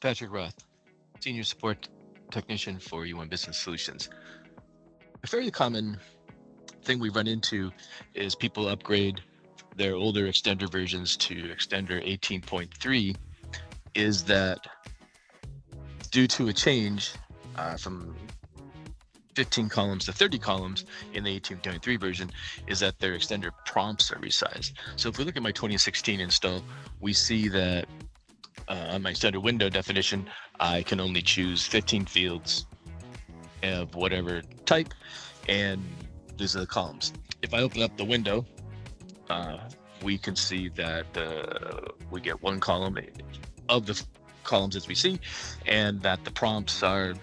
Patrick Roth, Senior Support Technician for UN Business Solutions. A fairly common thing we run into is people upgrade their older extender versions to extender 18.3 is that due to a change from 15 columns to 30 columns in the 18.3 version is that their extender prompts are resized. So if we look at my 2016 install, we see that on my extender window definition, I can only choose 15 fields of whatever type, and these are the columns. If I open up the window, we can see that we get one column of the columns as we see, and that the prompts are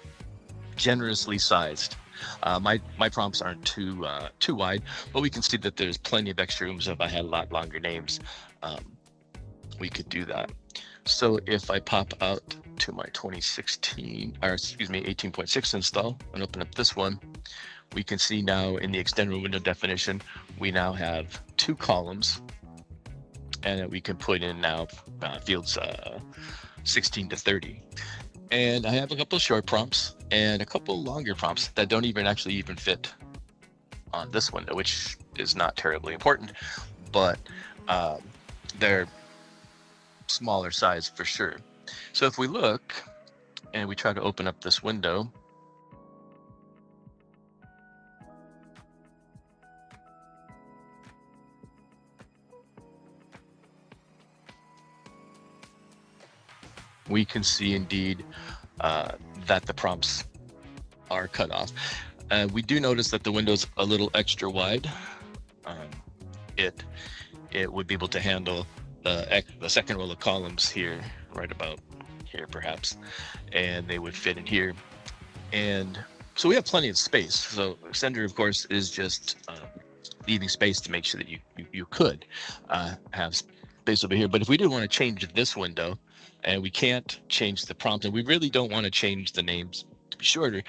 generously sized. My prompts aren't too wide, but we can see that there's plenty of extra room. So if I had a lot longer names, we could do that. So if I pop out to my 18.6 install and open up this one, we can see now in the extender window definition, we now have two columns, and we can put in now fields 16 to 30. And I have a couple of short prompts and a couple longer prompts that don't actually fit on this window, which is not terribly important, but they're smaller size for sure. So if we look and we try to open up this window, we can see indeed that the prompts are cut off. We do notice that the window's a little extra wide. It would be able to handle the second row of columns here, right about here perhaps, and they would fit in here. And so we have plenty of space. So extender, of course, is just leaving space to make sure that you could have space over here. But if we did want to change this window, and we can't change the prompt, and we really don't want to change the names to be shorter,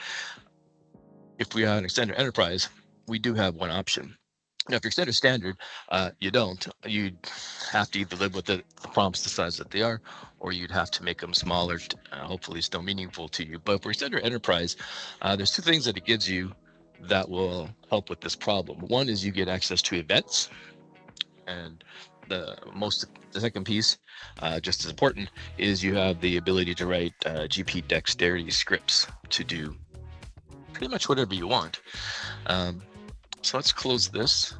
if we are an extender enterprise, we do have one option. Now, if you're extender standard, you don't. You'd have to either live with the prompts the size that they are, or you'd have to make them smaller, hopefully still meaningful to you. But for extender enterprise, there's two things that it gives you that will help with this problem. One is you get access to events, and the second piece, just as important, is you have the ability to write GP dexterity scripts to do pretty much whatever you want. So let's close this,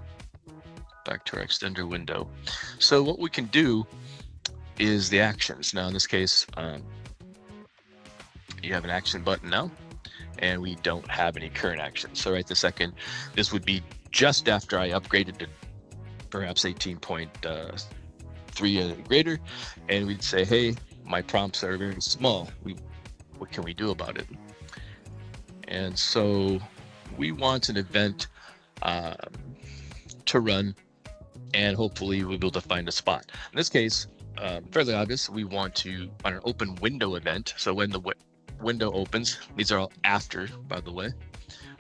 back to our extender window. So what we can do is the actions. Now in this case, you have an action button now, and we don't have any current actions. So right this second, this would be just after I upgraded to perhaps 18.3 and greater, and we'd say, hey, my prompts are very small. What can we do about it? And so we want an event to run, and hopefully we'll be able to find a spot. In this case, fairly obvious, we want to on an open window event. So when the window opens, these are all after, by the way,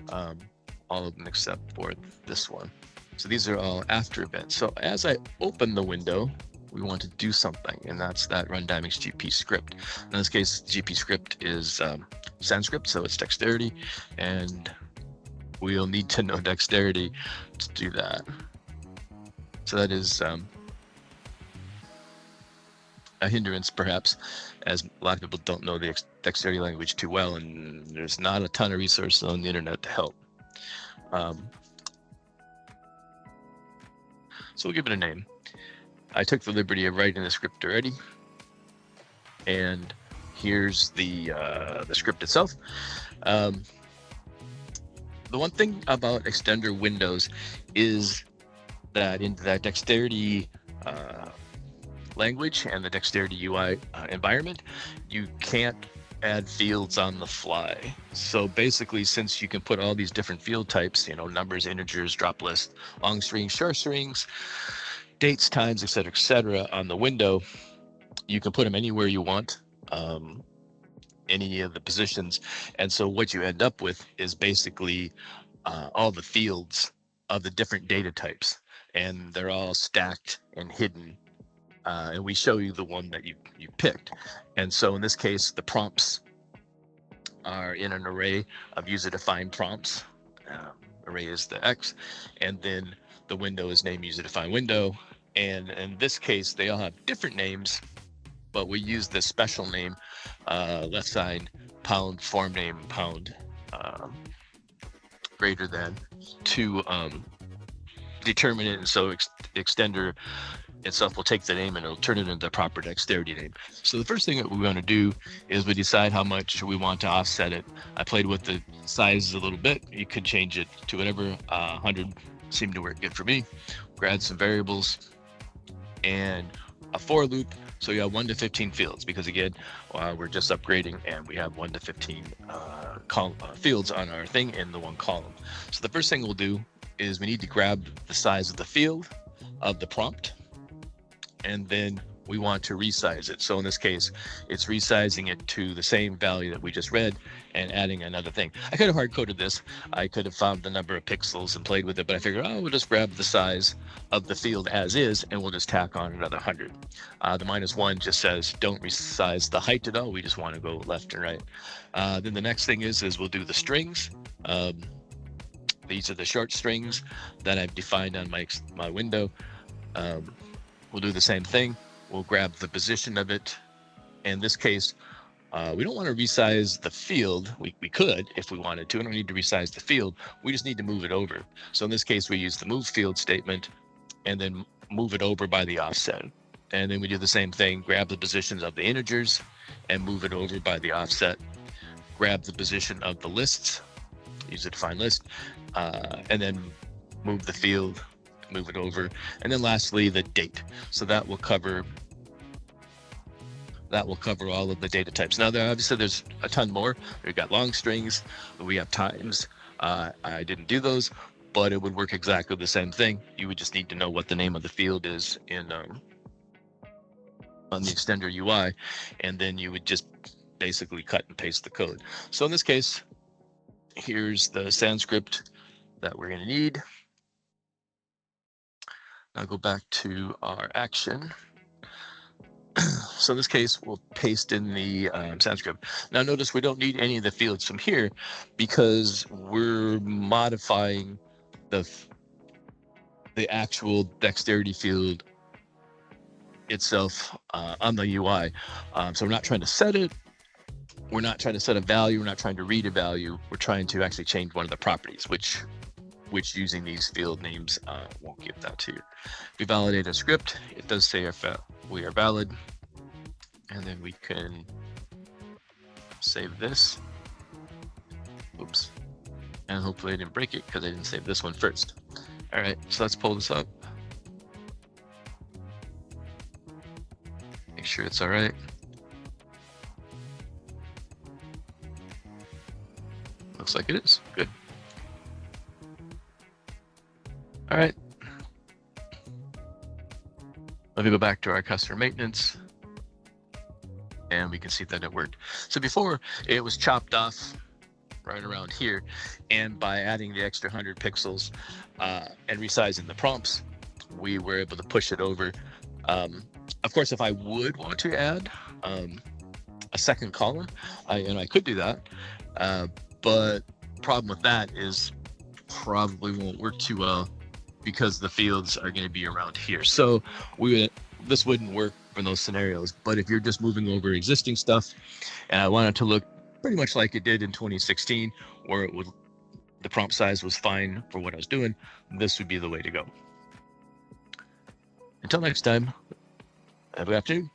all of them except for this one. So these are all after events. So as I open the window, we want to do something, and that's that run damage GP script. In this case, GP script is Sanskrit, so it's dexterity, and we'll need to know dexterity to do that. So that is a hindrance, perhaps, as a lot of people don't know the dexterity language too well, and there's not a ton of resources on the internet to help. So we'll give it a name. I took the liberty of writing the script already, and here's the script itself. The one thing about extender windows is that in that dexterity language and the dexterity UI environment, you can't add fields on the fly. So basically, since you can put all these different field types, numbers, integers, drop list, long strings, short strings, dates, times, etc., on the window, you can put them anywhere you want, any of the positions. And so what you end up with is basically all the fields of the different data types, and they're all stacked and hidden and we show you the one that you picked. And so in this case, the prompts are in an array of user-defined prompts. Array is the X, and then the window is named user-defined window. And in this case, they all have different names, but we use this special name, left side pound form name pound greater than, to determine it. And so extender itself will take the name and it'll turn it into the proper dexterity name. So the first thing that we want to do is we decide how much we want to offset it. I played with the sizes a little bit. You could change it to whatever. 100 seemed to work good for me. We'll add some variables and a for loop. So you have 1 to 15 fields, because again, we're just upgrading and we have 1 to 15 fields on our thing in the one column. So the first thing we'll do is we need to grab the size of the field of the prompt, and then we want to resize it. So in this case, it's resizing it to the same value that we just read and adding another thing. I could have hard coded this. I could have found the number of pixels and played with it, but I figured, we'll just grab the size of the field as is, and we'll just tack on another 100. The -1 just says don't resize the height at all. We just want to go left and right. Then the next thing is we'll do the strings. These are the short strings that I've defined on my window. We'll do the same thing. We'll grab the position of it. In this case, we don't want to resize the field. We could if we wanted to. We don't need to resize the field. We just need to move it over. So in this case, we use the move field statement and then move it over by the offset. And then we do the same thing, grab the positions of the integers and move it over by the offset. Grab the position of the lists, use a defined list, and then move the field, move it over. And then lastly, the date. So that will cover all of the data types. Now, there's a ton more. We've got long strings, we have times. I didn't do those, but it would work exactly the same thing. You would just need to know what the name of the field is in on the extender UI, and then you would just basically cut and paste the code. So in this case, here's the Sanskrit that we're going to need. Now go back to our action. So in this case, we'll paste in the Sanskrit. Now notice we don't need any of the fields from here because we're modifying the actual dexterity field itself on the UI. So we're not trying to set it. We're not trying to set a value. We're not trying to read a value. We're trying to actually change one of the properties, which using these field names won't give that to you. We validate a script. It does say we are valid. And then we can save this. Oops. And hopefully I didn't break it because I didn't save this one first. All right, so let's pull this up. Make sure it's all right. Looks like it is. Good. All right. Let me go back to our customer maintenance. And we can see that it worked. So before, it was chopped off right around here. And by adding the extra 100 pixels and resizing the prompts, we were able to push it over. Of course, if I would want to add a second column, I could do that. But problem with that is probably won't work too well because the fields are going to be around here. So this wouldn't work for those scenarios. But if you're just moving over existing stuff, and I want it to look pretty much like it did in 2016, where the prompt size was fine for what I was doing, this would be the way to go. Until next time, have a good afternoon.